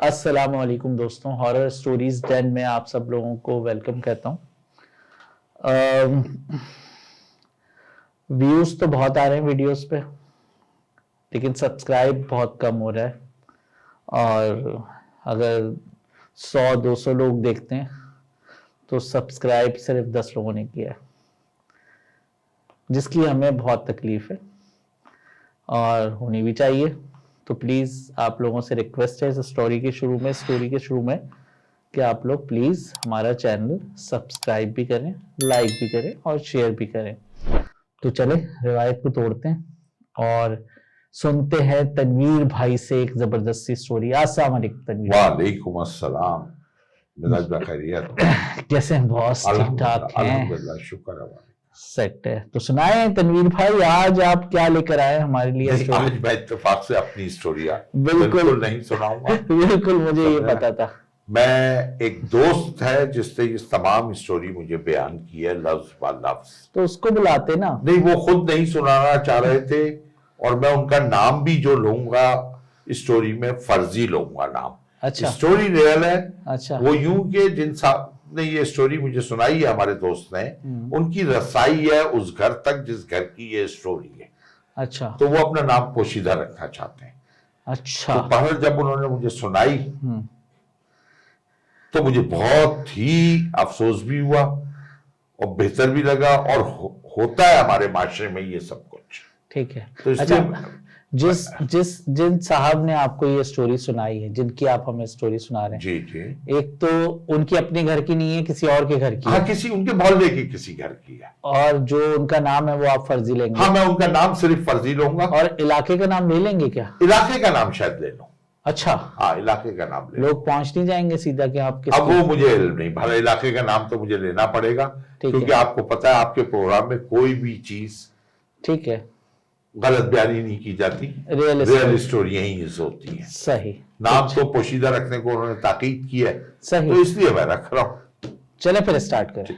السلام علیکم دوستوں، ہارر سٹوریز 10 میں آپ سب لوگوں کو ویلکم کہتا ہوں۔ ویوز تو بہت آ رہے ہیں ویڈیوز پہ، لیکن سبسکرائب بہت کم ہو رہا ہے، اور اگر 100-200 لوگ دیکھتے ہیں تو سبسکرائب صرف 10 لوگوں نے کیا ہے، جس کی ہمیں بہت تکلیف ہے اور ہونی بھی چاہیے۔ تو پلیز آپ لوگوں سے ریکویسٹ ہے اسٹوری کے شروع میں کہ آپ لوگ پلیز ہمارا چینل سبسکرائب بھی کریں، لائک بھی کریں اور شیئر بھی کریں۔ تو چلیں روایت کو توڑتے ہیں اور سنتے ہیں تنویر بھائی سے ایک زبردستی سٹوری۔ السلام علیکم تنویر۔ وعلیکم السلام، مزاج بخیریت؟ کیسے ہیں باس؟ ٹھیک ٹھاک ہیں؟ الحمدللہ، شکر ہے۔ سیٹ ہے تو سنائیں تنویر بھائی، آج آپ کیا لے کر آئے ہمارے لیے؟ آج میں اتفاق سے اپنی سٹوری بالکل نہیں سناؤں گا۔ بالکل مجھے یہ پتا تھا۔ میں ایک دوست ہے جس نے یہ تمام سٹوری مجھے بیان کی ہے لفظ با لفظ۔ تو اس کو بلاتے نا؟ نہیں، وہ خود نہیں سنانا چاہ رہے تھے، اور میں ان کا نام بھی جو لوں گا سٹوری میں فرضی لوں گا نام۔ اچھا، سٹوری ریئل ہے۔ اچھا، وہ یوں کہ جن صاحب نے یہ سٹوری مجھے سنائی ہے، ہمارے دوست نے، ان کی رسائی ہے اس گھر تک جس گھر کی یہ سٹوری ہے۔ اچھا، تو وہ اپنا نام پوشیدہ رکھنا چاہتے ہیں۔ اچھا، تو پہلے جب انہوں نے مجھے سنائی تو مجھے بہت ہی افسوس بھی ہوا اور بہتر بھی لگا، اور ہوتا ہے ہمارے معاشرے میں یہ سب کچھ۔ ٹھیک ہے۔ تو اس اچھا، لیے جن صاحب نے آپ کو یہ سٹوری سنائی ہے، جن کی آپ ہمیں سٹوری سنا رہے ہیں، جی جی، ایک تو ان کی اپنے گھر کی نہیں ہے، کسی اور کے گھر کی ہاں، ہے، کسی ان کے محلے کی کسی گھر کی ہے، اور جو ان کا نام ہے وہ آپ فرضی لیں گے؟ ہاں، میں ان کا نام صرف فرضی لوں گا۔ اور علاقے کا نام لے لیں گے کیا؟ علاقے کا نام شاید لے لوں۔ اچھا، ہاں، علاقے کا نام لے لوں۔ لوگ پہنچ نہیں جائیں گے سیدھا کہ آپ اب وہ مجھے علم نہیں، بھلا علاقے کا نام تو مجھے لینا پڑے گا، کیونکہ آپ کو پتا ہے آپ کے پروگرام میں کوئی بھی چیز ٹھیک ہے غلط بیانی نہیں کی جاتی، ریئل سٹوریاں ہی یوز ہوتی ہیں۔ صحیح، نام تو پوشیدہ رکھنے کو انہوں نے تاکید کی ہے، صحیح، تو اس لیے میں رکھ رہا ہوں۔ چلے پھر اسٹارٹ کریں۔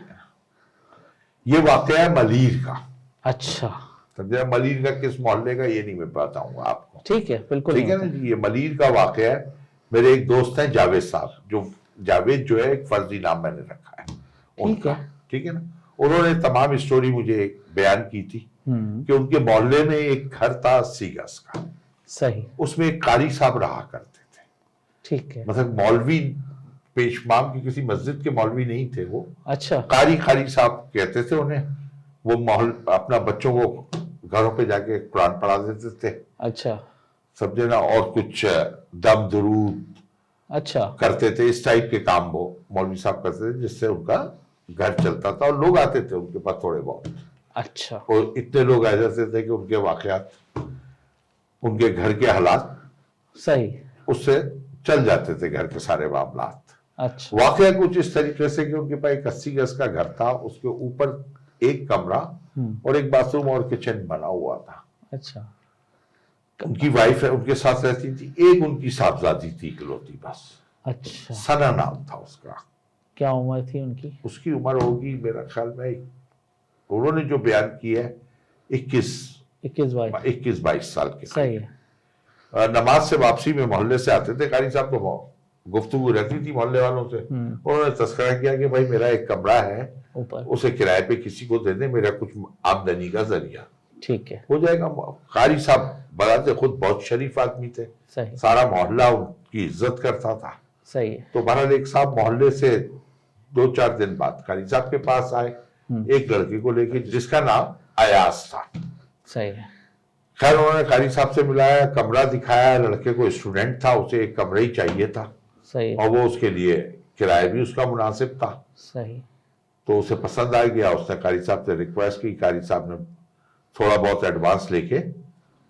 یہ واقعہ ہے ملیر کا۔ اچھا، ملیر کا کس محلے کا یہ نہیں میں بتاؤں گا آپ کو، ٹھیک ہے، بالکل ٹھیک ہے نا جی۔ یہ ملیر کا واقعہ ہے۔ میرے ایک دوست ہیں جاوید صاحب، جاوید جو ہے ایک فرضی نام میں نے رکھا ہے ان کا، ٹھیک ہے نا۔ انہوں نے تمام سٹوری مجھے بیان کی تھی کہ ان کے محلے میں ایک گھر تھا 80 گز کا، صحیح، اس میں ایک قاری صاحب رہا کرتے تھے۔ ٹھیک ہے، مطلب مولوی، پیشمام کی کسی مسجد کے مولوی نہیں تھے وہ، اچھا، قاری صاحب کہتے تھے انہیں۔ وہ اپنا بچوں کو گھروں پہ جا کے قرآن پڑھا دیتے تھے، اچھا، سمجھے نا، اور کچھ دم درود اچھا، کرتے تھے۔ اس ٹائپ کے کام وہ مولوی صاحب کرتے تھے، جس سے ان کا گھر چلتا تھا، اور لوگ آتے تھے ان کے پاس تھوڑے بہت۔ اچھا، اور اتنے لوگ آ جاتے تھے کہ ان کے واقعات، ان کے گھر کے حالات صحیح، اس سے چل جاتے تھے، گھر کے سارے معاملات۔ اچھا، واقعہ کچھ اس طریقے سے کہ ان کے پاس ایک 80 گز کا گھر تھا، اس کے اوپر ایک کمرہ اور ایک باتھ روم اور کچن بنا ہوا تھا۔ اچھا، ان کی وائف ان کے ساتھ رہتی تھی، ایک ان کی صاحبزادی تھی اکلوتی بس، اچھا، ثنا نام تھا اس کا۔ کیا عمر تھی ان کی؟ اس کی عمر ہوگی میرا خیال میں، انہوں نے جو بیان کی ہے 21-22 سال کے۔ صحیح ہے، نماز سے واپسی میں محلے سے آتے تھے، قاری صاحب کو گفتگو رہتی تھی محلے والوں سے۔ انہوں نے تذکرہ کیا کہ بھائی میرا ایک کمرہ ہے، اوپر اسے کرائے پہ کسی کو دے دیں، میرا کچھ آمدنی کا ذریعہ ٹھیک ہے، ہو جائے گا۔ قاری صاحب بڑھاتے خود بہت شریف آدمی تھے، صحیح، سارا محلہ ان کی عزت کرتا تھا۔ صحیح ہے، تو بہرحال ایک صاحب محلے سے 2-4 دن بعد قاری صاحب کے پاس آئے ایک لڑکے کو لے کے، جس کا نام ایاز تھا۔ صحیح ہے، خیر انہوں نے قاری صاحب سے ملایا، کمرہ دکھایا، لڑکے کو اسٹوڈنٹ تھا، اسے ایک کمرہ ہی چاہیے تھا، صحیح، اور وہ اس کے لیے کرایہ بھی اس کا مناسب تھا۔ صحیح، تو اسے پسند آ گیا، اس نے قاری صاحب سے ریکویسٹ کی، قاری صاحب نے تھوڑا بہت ایڈوانس لے کے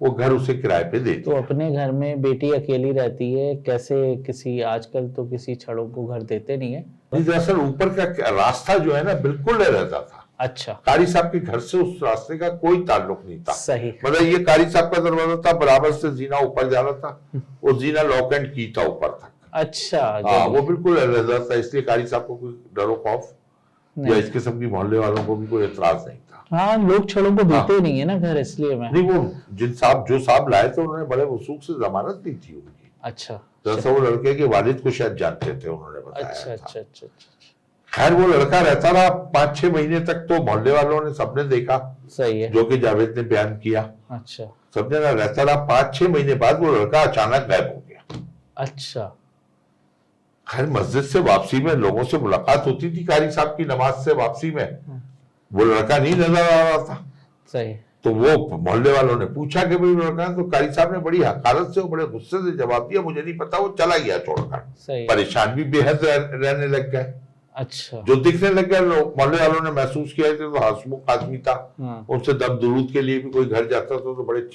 وہ گھر اسے کرائے پہ دے دیا۔ تو اپنے گھر میں بیٹی اکیلی رہتی ہے، کیسے کسی آج کل تو کسی چھڑوں کو گھر دیتے نہیں ہے؟ دراصل اوپر کا راستہ جو ہے نا بالکل نہیں رہتا تھا، اچھا، قاری صاحب کے گھر سے اس راستے کا کوئی تعلق نہیں تھا۔ صحیح، مطلب یہ قاری صاحب کا دروازہ تھا، برابر سے زینہ اوپر جا رہا تھا، وہ زینہ لاک اینڈ کی تھا اوپر تک۔ اچھا، ہاں، وہ بالکل علیحدہ تھا، اس لیے قاری صاحب کو کوئی ڈر و خوف یا اس قسم کی محلے والوں کو بھی کوئی اعتراض نہیں تھا۔ ہاں، لوگ چھڑوں کو دیتے نہیں ہے نا گھر، اس لیے میں نہیں، وہ جو صاحب لائے تھے انہوں نے بڑے وثوق سے ضمانت دی تھی ان کی، اچھا دراصل وہ لڑکے کے والد کو شاید جانتے تھے, انہوں نے بتایا اچھا تھا. اچھا اچھا اچھا. خیر وہ لڑکا رہتا رہا 5-6 مہینے تک, تو محلے والوں نے سب نے دیکھا صحیح ہے. جو کہ جاوید نے بیان کیا. اچھا سب نے رہتا رہا. 5-6 مہینے بعد وہ لڑکا اچانک غائب ہو گیا. اچھا. خیر مسجد سے واپسی میں لوگوں سے ملاقات ہوتی تھی, قاری صاحب کی نماز سے واپسی میں وہ لڑکا نہیں نظر آ رہا تھا. صحیح. تو وہ محلے والوں نے پوچھا کہ بھئی لڑکا, تو قاری صاحب نے بڑی حقارت سے, بڑے غصے سے جواب دیا, مجھے نہیں پتا, وہ چلا گیا چھوڑ کر. صحیح. پریشان بھی بے حد رہنے لگ گئے. اچھا. جو دکھنے لگ گیا, محلے والوں نے محسوس کیا کہ تو ہسمکھ آدمی تھا, ان سے دم درود کے لیے بھی کوئی گھر جاتا تھا تو بڑے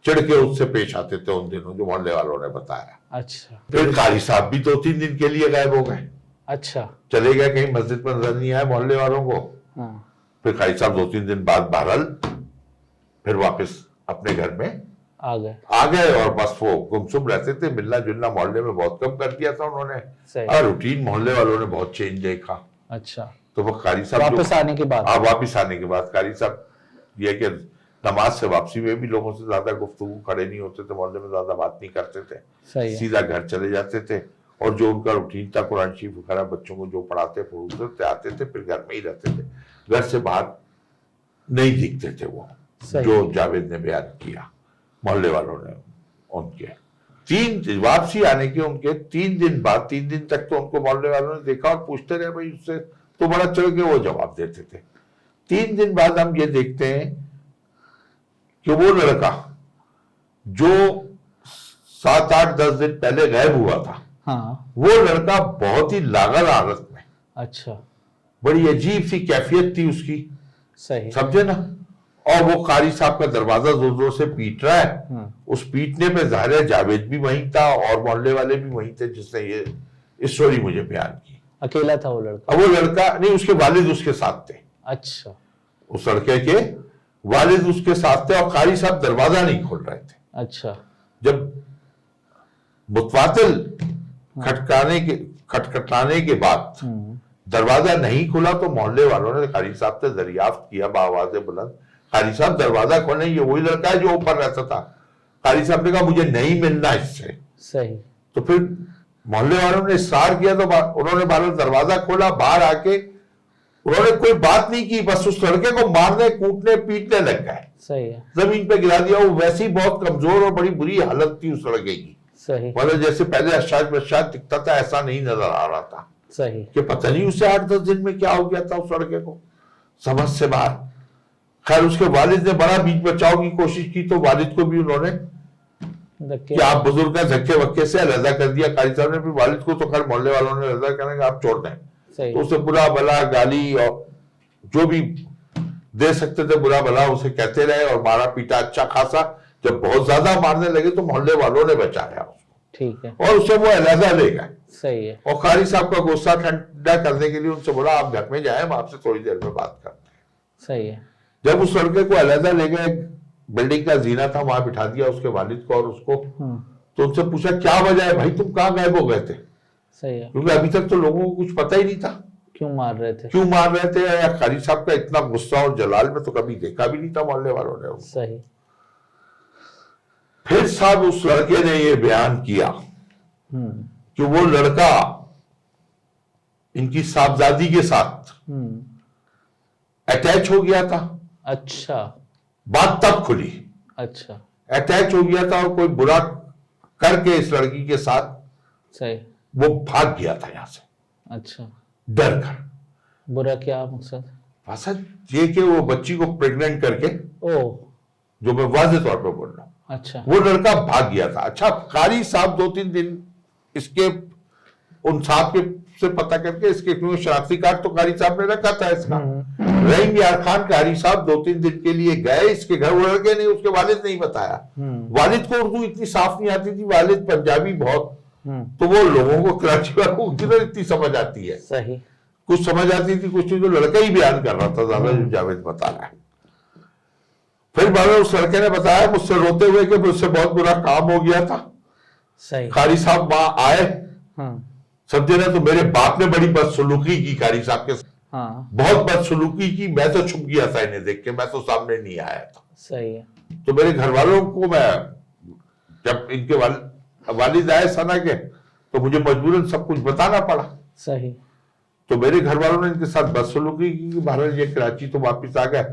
چڑھ کے اس سے پیش آتے تھے ان دنوں, جو محلے والوں نے بتایا. اچھا. پھر قاری صاحب بھی 2-3 دن کے لیے غائب ہو گئے. اچھا. چلے گئے کہیں مسجد میں نظر نہیں آئے محلے والوں کو. پھر قاری صاحب 2-3 دن بعد بہرحال پھر واپس اپنے گھر میں آ گئے, اور بس وہ گمسم رہتے تھے. ملنا جلنا محلے میں بہت کم کر دیا تھا انہوں نے, صحیح. اور روٹین محلے والوں نے بہت چینج دیکھا. اچھا. تو وہ قاری صاحب واپس آنے کے بعد واپس آنے کے بعد قاری صاحب یہ کہ نماز سے واپسی میں بھی لوگوں سے زیادہ گفتگو, کھڑے نہیں ہوتے تھے محلے میں, زیادہ بات نہیں کرتے تھے, سیدھا گھر چلے جاتے تھے. اور جو ان کا روٹین تھا, قرآن شریف وغیرہ بچوں کو جو پڑھاتے پڑھوتے آتے تھے, پھر گھر میں ہی رہتے تھے, گھر سے باہر نہیں دکھتے تھے. وہ جو جاوید نے بیان کیا محلے والوں نے ان کے واپسی آنے کے ان کے 3 دن بعد, 3 دن تک تو ان کو محلے والوں نے دیکھا اور پوچھتے رہے بھائی اس سے, تو بڑا چڑھ کے وہ جواب دیتے تھے. 3 دن بعد ہم یہ دیکھتے ہیں کہ وہ لڑکا جو 7-8-10 دن پہلے غائب ہوا تھا, وہ لڑکا بہت ہی لاغر حالت میں, اچھا, بڑی عجیب سی کیفیت تھی اس کی, صحیح, سمجھے نا. اور وہ قاری صاحب کا دروازہ زور زور سے پیٹ رہا ہے. اس پیٹنے میں ظاہر ہے جاوید بھی وہیں تھا اور محلے والے بھی وہیں تھے جس نے یہ اسٹوری مجھے بیان کی. اکیلا تھا وہ لڑکا؟ وہ لڑکا نہیں, اس کے والد اس کے ساتھ تھے. اچھا. اس لڑکے کے والد اس کے ساتھ تھے اور قاری صاحب دروازہ نہیں کھول رہے تھے. اچھا. جب متواتر کھٹکھٹانے کے بعد دروازہ نہیں کھلا تو محلے والوں نے قاری صاحب سے دریافت کیا بآواز بلند, قاری صاحب دروازہ کھولیں, یہ وہی لڑکا ہے جو اوپر رہتا تھا. قاری صاحب نے کہا مجھے نہیں ملنا اس سے. صحیح. تو پھر محلے والوں نے اصرار کیا تو انہوں نے باہر دروازہ کھولا, باہر آ کے انہوں نے کوئی بات نہیں کی, بس اس لڑکے کو مارنے کوٹنے پیٹنے لگ گئے. صحیح ہے. زمین پہ گرا دیا. وہ ویسے ہی بہت کمزور اور بڑی بری حالت تھی اس لڑکے کی. صحیح. مطلب جیسے پہلے اشاج بشاج دکھتا تھا ایسا نہیں نظر آ رہا تھا. صحیح. کہ پتہ نہیں اسے 8-10 دن میں کیا ہو گیا تھا اس لڑکے کو, سمجھ سے باہر. خیر اس کے والد نے بڑا بیچ بچاؤ کی کوشش کی تو والد کو بھی انہوں نے کہ آپ بزرگ کا دھکے وکے سے علیحدہ کر دیا. قاری صاحب نے بھی والد کو تو خیر محلے والوں نے علیحدہ کرنے کا آپ چھوڑ دیں. تو اسے برا بلا گالی اور جو بھی دے سکتے تھے برا بلا اسے کہتے رہے اور مارا پیٹا اچھا خاصا. جب بہت زیادہ مارنے لگے تو محلے والوں نے بچایا اس کو. ٹھیک ہے. اور اسے وہ علیحدہ لے گئے. صحیح ہے. اور قاری صاحب کا غصہ ٹھنڈا کرنے کے لیے ان سے بولا آپ گھر میں جائیں, ہم آپ سے تھوڑی دیر میں بات کرتے ہیں. صحیح ہے. جب جب اس لڑکے کو علیحدہ لے گئے, بلڈنگ کا زینہ تھا وہاں بٹھا دیا اس کے والد کو اور اس کو, تو ان سے پوچھا کیا وجہ ہے بھائی تم کہاں غائب ہو گئے تھے؟ صحیح ہے. کیونکہ ابھی تک تو لوگوں کو کچھ پتہ ہی نہیں تھا کیوں مار رہے تھے, یا قاری صاحب کا اتنا غصہ اور جلال میں تو کبھی دیکھا بھی نہیں تھا محلے والوں نے. صحیح. پھر صاحب اس لڑکے نے یہ بیان کیا کہ وہ لڑکا ان کی صاحبزادی کے ساتھ اٹیچ ہو گیا تھا. اچھا. بات تب کھلی. اچھا. اٹیچ ہو گیا تھا اور کوئی برا کر کے اس لڑکی کے ساتھ صحیح وہ بھاگ گیا تھا یہاں سے. اچھا. ڈر کر. برا کیا مقصد؟ مقصد یہ کہ وہ بچی کو پریگننٹ کر کے, جو میں واضح طور پہ بول رہا ہوں, اچھا, وہ لڑکا بھاگ گیا تھا. اچھا قاری صاحب 2-3 دن اس کے ان صاحب کے سے پتہ کر کے اس کے کیوں شناختی کارڈ تو قاری صاحب نے رکھا تھا اس کا. رحیم یار خان قاری صاحب 2-3 دن کے لیے گئے اس کے گھر. وہ لڑکے نہیں, اس کے والد نہیں بتایا. والد کو اردو اتنی صاف نہیں آتی تھی, والد پنجابی بہت, تو وہ لوگوں کو کراچی والوں کو کدھر اتنی سمجھ آتی ہے. صحیح. کچھ سمجھ آتی تھی کچھ نہیں, تو لڑکا ہی بیان کر رہا تھا زیادہ جو جاوید بتا رہا ہے. پھر بعد میں اس لڑکے نے بتایا مجھ سے روتے ہوئے کہ مجھ سے بہت برا کام ہو گیا تھا. صحیح. قاری صاحب وہاں آئے, سمجھے نا, تو میرے باپ نے بڑی بدسلوکی کی قاری صاحب کے ساتھ, بہت بدسلوکی کی. میں تو چھپ گیا تھا انہیں دیکھ کے, میں تو سامنے نہیں آیا تھا. صحیح ہے. تو میرے گھر والوں کو میں جب ان کے والد والد آئے سنا کے تو مجھے مجبوراً سب کچھ بتانا پڑا. صحیح. تو میرے گھر والوں نے ان کے ساتھ بدسلوکی کی کہ بہرحال یہ کراچی تو واپس آ گئے.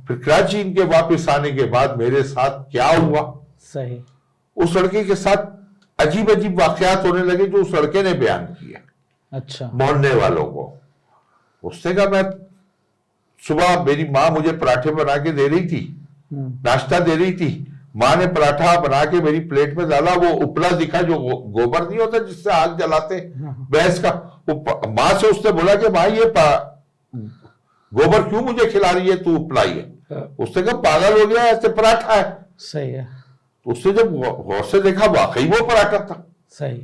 پھر کراچی ان کے واپس آنے کے بعد میرے ساتھ کیا ہوا, صحیح, اس لڑکے کے ساتھ عجیب عجیب واقعات ہونے لگے جو اس لڑکے نے بیان کیے. اچھا. محلے والوں کو اس نے کہا, میں صبح میری ماں مجھے پراٹھے بنا کے دے رہی تھی, ناشتہ دے رہی تھی, ماں نے پراٹھا بنا کے میری پلیٹ میں ڈالا, وہ اپلا دکھا جو گوبر نہیں ہوتا جس سے آگ جلاتے بھینس کا, ماں سے اس نے بولا کہ ماں یہ گوبر کیوں مجھے کھلا رہی ہے, تو اپلائی ہے. اس نے کہا پاگل ہو گیا, ایسے پراٹھا ہے. صحیح ہے. اس نے جب غور سے دیکھا واقعی وہ پراٹھا تھا. صحیح.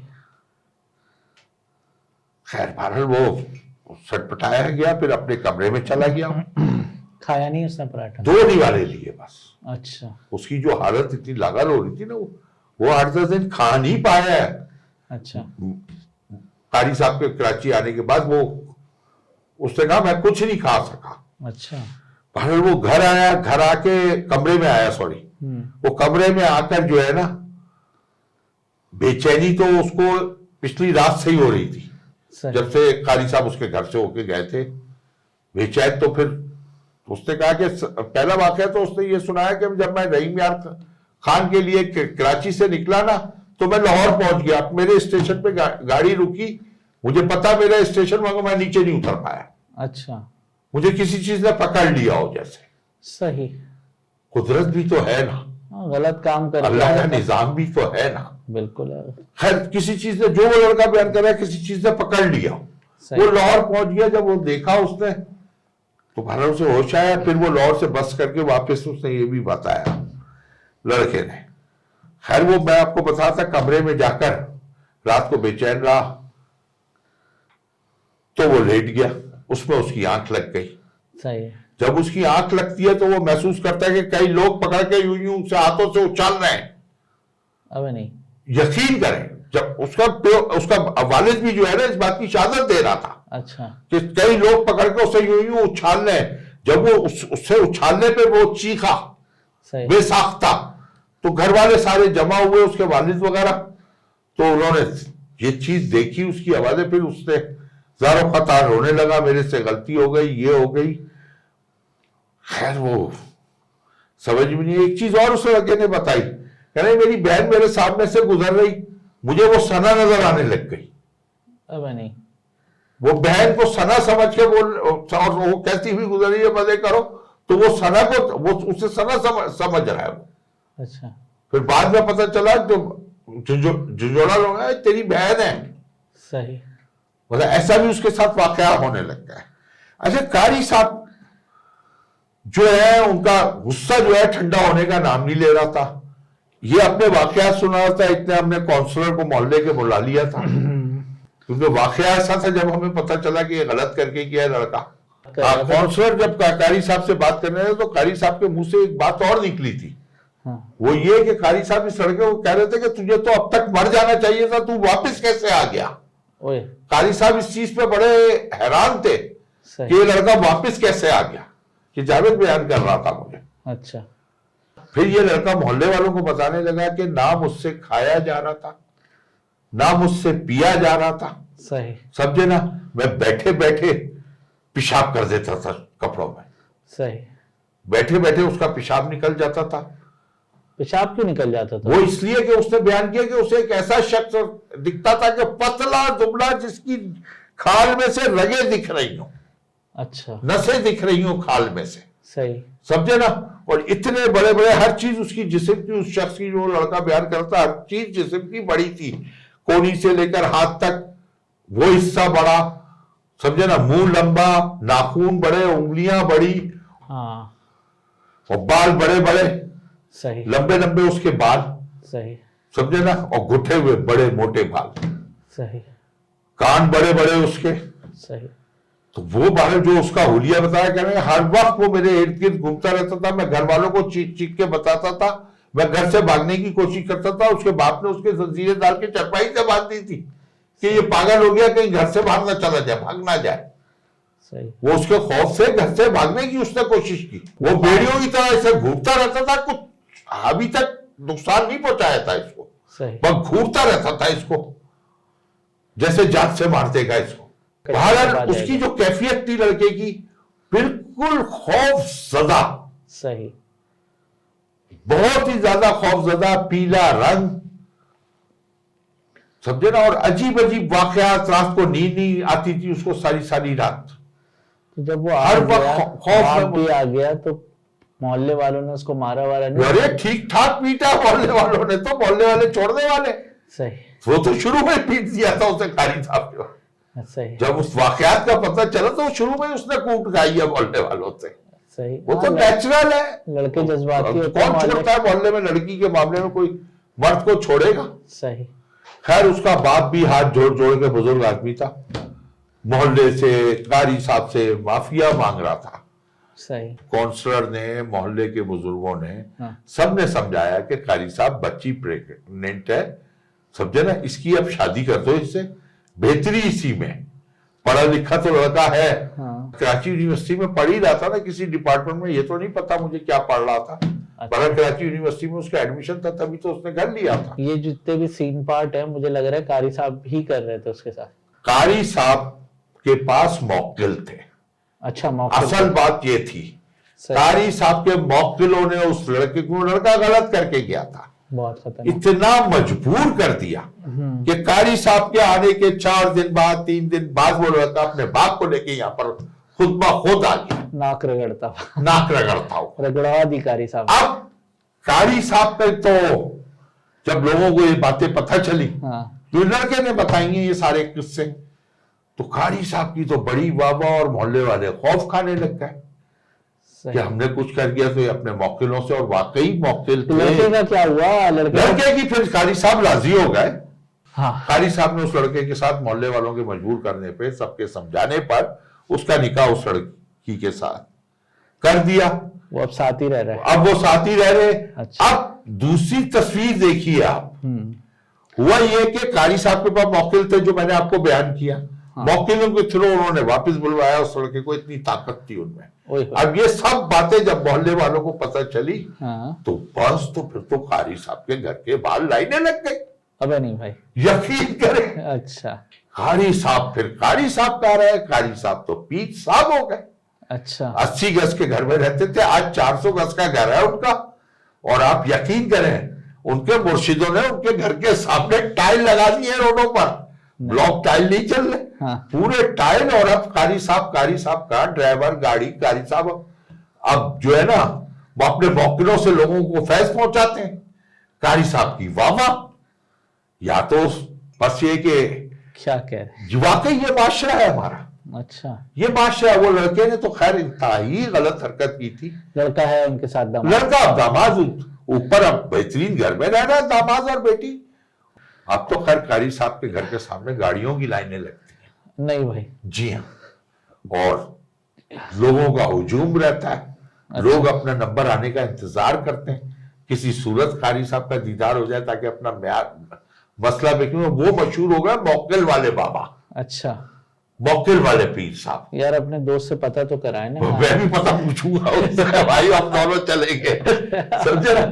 خیر بہرحال وہ سٹپٹایا گیا, پھر اپنے کمرے میں چلا گیا. کھایا نہیں اس نے پراٹھا؟ 2 دیواریں لیے بس. اچھا. اس کی جو حالت اتنی لاغر ہو رہی تھی نا, وہ 8-10 دن کھا نہیں پایا ہے. اچھا. قاری صاحب کے کراچی آنے کے بعد وہ اس نے کہا میں کچھ نہیں کھا سکا. اچھا. بہرحال وہ گھر آیا, گھر آ کے کمرے میں آیا, سوری وہ کمرے میں آ کر جو ہے نا, بے چینی تو اس کو پچھلی رات سے ہی ہو رہی تھی, جب سے قاری صاحب اس کے گھر سے ہو کے گئے تھے. بے چین تو پھر اس نے کہا کہ پہلا واقعہ تو اس نے یہ سنایا کہ جب میں رحیم یار خان کے لیے کراچی سے نکلا نا, تو میں لاہور پہنچ گیا, میرے اسٹیشن پہ گاڑی رکی, مجھے پتا میرا اسٹیشن مگر میں نیچے نہیں اتر پایا. اچھا. مجھے کسی چیز نے پکڑ لیا ہو جیسے. صحیح. قدرت بھی تو ہے نا, غلط کام کر اللہ کا نظام بھی تو ہے نا. بالکل. خیر کسی چیز نے, جو وہ لڑکا بیان کر رہا ہے, کسی چیز نے پکڑ لیا. وہ لاہور پہنچ گیا, جب وہ دیکھا اس نے تو بہرحال اسے ہوش آیا. پھر وہ لاہور سے بس کر کے واپس اس نے یہ بھی بتایا لڑکے نے. خیر وہ میں آپ کو بتاتا, کمرے میں جا کر رات کو بے چین رہا, تو وہ لیٹ گیا, اس میں اس کی آنکھ لگ گئی. صحیح. جب اس کی آنکھ لگتی ہے تو وہ محسوس کرتا ہے کہ کئی لوگ پکڑ کے یوں یوں سے ہاتھوں سے اچھال رہے ہیں. اب نہیں یقین کریں, جب اس کا والد بھی جو ہے نا اس بات کی شہادت دے رہا تھا. اچھا. کہ کئی لوگ پکڑ کے اسے یوں یوں اچھال رہے ہیں. جب وہ اس سے اچھالنے پہ وہ چیخا بے ساختہ, تو گھر والے سارے جمع ہوئے, اس کے والد وغیرہ, تو انہوں نے یہ چیز دیکھی, اس کی آوازیں, پھر اس نے زار و قطار رونے لگا, میرے سے غلطی ہو گئی, یہ ہو گئی. خیر وہ سمجھ میں نہیں. ایک چیز اور اس لڑکے نے بتائی, کہ میری بہن میرے سامنے سے گزر رہی, مجھے وہ سنا نظر آنے لگ گئی. اب نہیں. وہ بہن کو سنا سمجھ کے وہ کہتی ہوئی گزر رہی ہے, مزے کرو, تو وہ سنا کو وہ اسے سنا سمجھ رہا ہے وہ. اچھا. پھر بعد میں پتہ چلا جو جھنجھوڑا لوگ ہیں تیری بہن ہے. صحیح. مطلب ایسا بھی اس کے ساتھ واقعہ ہونے لگتا ہے. اچھا قاری صاحب جو ہے, ان کا غصہ جو ہے ٹھنڈا ہونے کا نام نہیں لے رہا تھا. یہ اپنے واقعات سنا رہا تھا, اتنے ہم نے کونسلر کو محلے کے بلا لیا تھا, کیونکہ واقعہ ایسا تھا جب ہمیں پتہ چلا کہ یہ غلط کر کے کیا ہے لڑکا. کونسلر جب قاری صاحب سے بات کرنے رہے تو قاری صاحب کے منہ سے ایک بات اور نکلی تھی. وہ یہ کہ قاری صاحب اس لڑکے کو کہہ رہے تھے کہ تجھے تو اب تک مر جانا چاہیے تھا, تو واپس کیسے آ گیا. قاری صاحب اس چیز پہ بڑے حیران تھے کہ یہ لڑکا واپس کیسے آ گیا, کہ جاوید بیان کر رہا تھا مجھے. اچھا. پھر یہ لڑکا محلے والوں کو بتانے لگا کہ نہ مجھ سے کھایا جا رہا تھا, نہ مجھ سے پیا جا رہا تھا. صحیح. سمجھے نا, میں بیٹھے بیٹھے پیشاب کر دیتا تھا کپڑوں میں. صحیح. بیٹھے بیٹھے اس کا پیشاب نکل جاتا تھا. پیشاب کیوں نکل جاتا تھا؟ وہ اس لیے کہ اس نے بیان کیا کہ اسے ایک ایسا شخص دکھتا تھا کہ پتلا دبلا, جس کی کھال میں سے رگیں دکھ رہی ہوں. اچھا. نسیں دکھ رہی ہوں کھال میں سے. صحیح. سمجھے نا, اور اتنے بڑے بڑے ہر چیز اس کی جسم کی, اس شخص کی جو لڑکا بیان کرتا, ہر چیز جسم کی بڑی تھی, کونی سے لے کر ہاتھ تک وہ حصہ بڑا. سمجھے نا, منہ لمبا, ناخون بڑے, انگلیاں بڑی, ہاں, اور بال بڑے بڑے. صحیح. لمبے لمبے اس کے بال. صحیح. سمجھے نا, اور گھٹے ہوئے بڑے موٹے بال. صحیح. کان بڑے بڑے اس کے. صحیح. تو وہ باہر جو اس کا حلیہ بتایا کہہ رہے ہیں, ہر وقت وہ میرے ارد گرد گھومتا رہتا تھا. میں گھر والوں کو چیخ چیخ کے بتاتا تھا, میں گھر سے بھاگنے کی کوشش کرتا تھا. اس کے باپ نے اس کے زنجیریں ڈال کے چرپائی سے باندھ دی تھی کہ یہ پاگل ہو گیا, کہیں گھر سے باہر نہ چلا جائے, بھاگ نہ جائے. صحیح. وہ اس کے خوف سے گھر سے بھاگنے کی اس نے کوشش کی. وہ بیڑیوں کی طرح ایسے گھومتا رہتا تھا, کچھ ابھی تک نقصان نہیں پہنچایا تھا اس کو. صحیح. وہ گھورتا رہتا تھا اس کو جیسے جان سے مارتے گا اس کو. بہرحال اس کی جو کیفیت تھی لڑکے کی بالکل خوف زدہ, صحیح, بہت ہی زیادہ خوف زدہ, پیلا رنگ, سمجھے نا, اور عجیب عجیب واقعات, رات کو نیند نہیں آتی تھی اس کو ساری ساری رات. جب وہ ہر وقت خوف بھی آ گیا تو محلے والوں نے اس کو مارا وارا نہیں؟ ارے ٹھیک ٹھاک پیٹا محلے والوں نے, تو محلے والے چھوڑنے والے, صحیح, وہ تو شروع میں پیٹ دیا تھا اسے قاری صاحب کو. صحیح, جب اس واقعات کا پتہ چلا تو شروع میں اس نے کوٹ کھائی ہے محلے والوں سے. صحیح, وہ تو نیچرل ہے, لڑکے جذباتی ہوتے ہیں. کون چھوڑتا ہے محلے میں لڑکی کے معاملے میں, کوئی مرد کو چھوڑے گا؟ صحیح. خیر اس کا باپ بھی ہاتھ جوڑ جوڑ کے بزرگ آدمی تھا, محلے سے قاری صاحب سے معافیا مانگ رہا تھا. صحیح, کونسلر نے, محلے کے بزرگوں نے, سب نے سمجھایا کہ قاری صاحب بچی پریگننٹ ہے, سمجھے نا, اس کی اب شادی کر دو اس سے, بہتری اسی میں, پڑھا لکھا تو لڑکا ہے, کراچی یونیورسٹی میں پڑھ ہی رہا تھا نا کسی ڈپارٹمنٹ میں, یہ تو نہیں پتا مجھے کیا پڑھ رہا تھا, پر کراچی یونیورسٹی میں اس کا ایڈمیشن تھا, تبھی تو اس نے گھر لیا تھا. یہ جتنے بھی سین پارٹ ہیں مجھے لگ رہا ہے قاری صاحب ہی کر رہے تھے اس کے ساتھ. قاری صاحب کے پاس موکل تھے. اچھا, موقع, اصل بات یہ تھی قاری صاحب کے موکلوں نے اس لڑکے کو, لڑکا غلط کر کے گیا تھا, بہت خطرناک, اتنا مجبور کر دیا کہ قاری صاحب کے آنے کے 4 دن بعد 3 دن بعد وہ لڑکا اپنے باپ کو لے کے یہاں پر خود بخود آ گیا. ناک رگڑتا ناک رگڑتا ہو, رگڑا دی قاری صاحب. اب قاری صاحب پہ تو جب لوگوں کو یہ باتیں پتہ چلی, جو لڑکے نے بتائی ہیں یہ سارے قصے, تو قاری صاحب کی تو بڑی واہ اور محلے والے خوف کھانے لگ گئے کہ ہم نے کچھ کر گیا تو یہ اپنے موکلوں سے, اور واقعی موکل تھے. لڑکے کا کیا ہوا؟ لڑکے کی پھر قاری صاحب راضی ہو گئے. قاری صاحب نے اس لڑکے کے ساتھ محلے والوں کے مجبور کرنے پہ, سب کے سمجھانے پر اس کا نکاح اس لڑکی کے ساتھ کر دیا. وہ اب ساتھ ہی رہ رہے, اب وہ ساتھ ہی رہ رہے. اب دوسری تصویر دیکھیے آپ, ہوا یہ کہ قاری صاحب کے پاس موکل تھے جو میں نے آپ کو بیان کیا, موکلوں کے تھرو انہوں نے واپس بلوایا اس لڑکے کو, اتنی طاقت تھی ان میں. اب یہ سب باتیں جب محلے والوں کو پتہ چلی تو بس تو پھر تو قاری صاحب کے گھر کے باہر لائنیں لگ گئی. ابے نہیں بھائی, یقین کریں. اچھا, قاری صاحب پھر قاری صاحب کہہ رہے ہیں, قاری صاحب تو پیر صاحب ہو گئے. اچھا, 80 گز کے گھر میں رہتے تھے, آج 400 گز کا گھر ہے ان کا. اور آپ یقین کریں ان کے مرشدوں نے ان کے گھر کے سامنے ٹائل لگا دی ہے روڈوں پر, بلاک ٹائل نہیں چل رہے, پورے ٹائل. اور اب قاری صاحب کا ڈرائیور گاڑی, قاری صاحب اب جو ہے نا وہ اپنے موکلوں سے لوگوں کو فیض پہنچاتے ہیں. قاری صاحب کی واہ, یا تو بس یہ کہ کیا کہہ رہے, واقعی یہ معاشرہ ہے ہمارا. اچھا, یہ معاشرہ ہے. وہ لڑکے نے تو خیر انتہائی غلط حرکت کی تھی. لڑکا ہے ان کے ساتھ داماد, لڑکا اب داماد اوپر, اب بہترین گھر میں رہ رہا ہے داماد اور بیٹی. اب تو خیر قاری صاحب کے گھر کے سامنے گاڑیوں کی لائنیں لگتی ہیں. نہیں بھائی, جی ہاں, اور لوگوں کا ہجوم رہتا ہے, لوگ اپنا نمبر آنے کا انتظار کرتے ہیں, کسی صورت قاری صاحب کا دیدار ہو جائے تاکہ اپنا مسئلہ بکھیں. وہ مشہور ہو گئے موکل والے بابا. اچا, موکل والے پیر صاحب. یار اپنے دوست سے پتہ تو کرائے نا. میں بھی پتہ پوچھوں گا اس سے, بھائی ہم دونوں چلیں گے, سمجھے نا.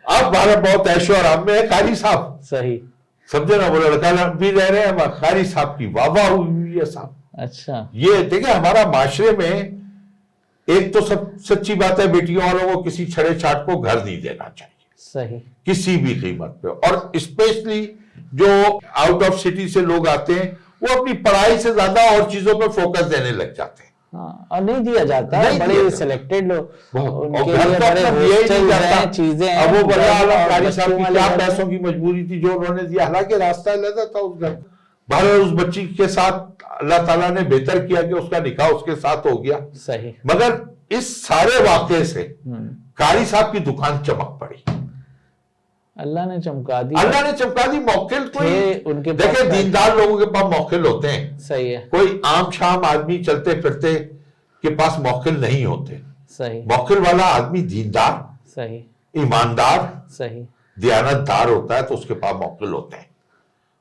اب ہمارا بہت عیش و آرام میں ہے قاری صاحب. صحیح, سمجھے نا. وہ لڑکا بھی رہ رہے ہیں, قاری صاحب کی واہ واہ ہوئی ہے صاحب. اچھا, یہ دیکھیں ہمارا معاشرے میں ایک تو سب سچی بات ہے, بیٹیوں والوں کو کسی چھڑے چھاٹ کو گھر نہیں دینا چاہیے. صحیح, کسی بھی قیمت پہ. اور اسپیشلی جو آؤٹ آف سٹی سے لوگ آتے ہیں وہ اپنی پڑھائی سے زیادہ اور چیزوں پہ فوکس دینے لگ جاتے ہیں. اور نہیں دیا جاتا ہے, بڑے سلیکٹڈ لوگ ان کے لیے بڑے چیزیں ہیں. اب وہ بڑا قاری صاحب کی کیا پیسوں کی مجبوری تھی جو انہوں نے دیا, حالانکہ راستہ علیحدہ تھا اس گھر. بہرحال اس بچی کے ساتھ اللہ تعالیٰ نے بہتر کیا کہ اس کا نکاح اس کے ساتھ ہو گیا. صحیح, مگر اس سارے واقعے سے قاری صاحب کی دکان چمک پڑی. اللہ نے چمکا دی, اللہ نے چمکا دی. موکل کوئی دیکھیں دیندار لوگوں کے پاس موکل ہوتے ہیں. صحیح ہے, کوئی عام شام آدمی چلتے پھرتے کے پاس موکل نہیں ہوتے. صحیح, موکل والا آدمی دیندار, صحیح, ایماندار, صحیح, دیانتدار ہوتا ہے تو اس کے پاس موکل ہوتے ہیں.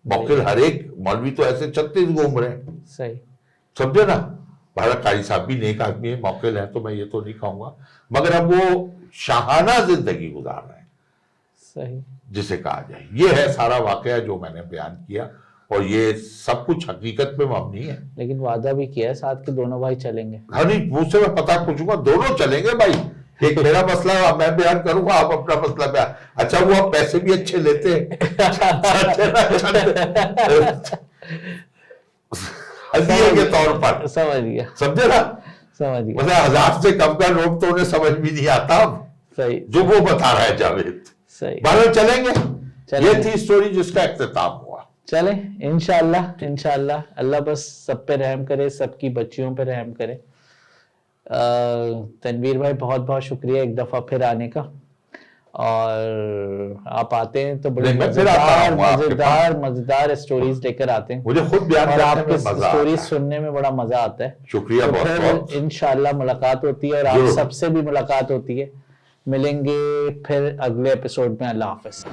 موکل ہر ایک مولوی تو ایسے 36 گھوم رہے ہیں. صحیح, سمجھے نا. بھائی قاری صاحب بھی نیک آدمی ہے, موکل ہے تو میں یہ تو نہیں کہوں گا, مگر اب وہ شاہانہ زندگی گزار رہے ہیں. صحیح. جسے کہا جائے. یہ ہے سارا واقعہ جو میں نے بیان کیا اور یہ سب کچھ حقیقت پہ مبنی ہے. لیکن وعدہ بھی کیا ہے ساتھ کے دونوں بھائی چلیں گے. ہاں نہیں مجھ سے میں پتہ پوچھوں گا, دونوں چلیں گے بھائی. ایک میرا مسئلہ میں بیان کروں گا, آپ اپنا مسئلہ بیان. اچھا وہ آپ پیسے بھی اچھے لیتے ہیں ہدیے کے طور پر, سمجھ گیا, سمجھے نا, سمجھ گیا. مطلب 1000 سے کم کا نوٹ تو انہیں سمجھ بھی نہیں آتا اب, صحیح جو وہ بتا رہا ہے جاوید. صحیح. بہرحال چلیں گے. یہ تھی سٹوری جس کا اختتام ہوا. چلیں انشاءاللہ اللہ بس سب پہ رحم کرے, سب کی بچیوں پہ رحم کرے. تنویر بھائی بہت بہت شکریہ ایک دفعہ پھر آنے کا, اور آپ آتے ہیں تو بڑے مزیدار اسٹوریز لے کر آتے ہیں. مجھے خود بیان اور کرنے آپ میں کے مزہ آتا اسٹوریز ہے. سننے میں بڑا مزہ آتا ہے. شکریہ تو بہت پھر بہت. انشاءاللہ ملاقات ہوتی ہے, اور آپ سب سے بھی ملاقات ہوتی ہے. ملیں گے پھر اگلے ایپیسوڈ میں. اللہ حافظ.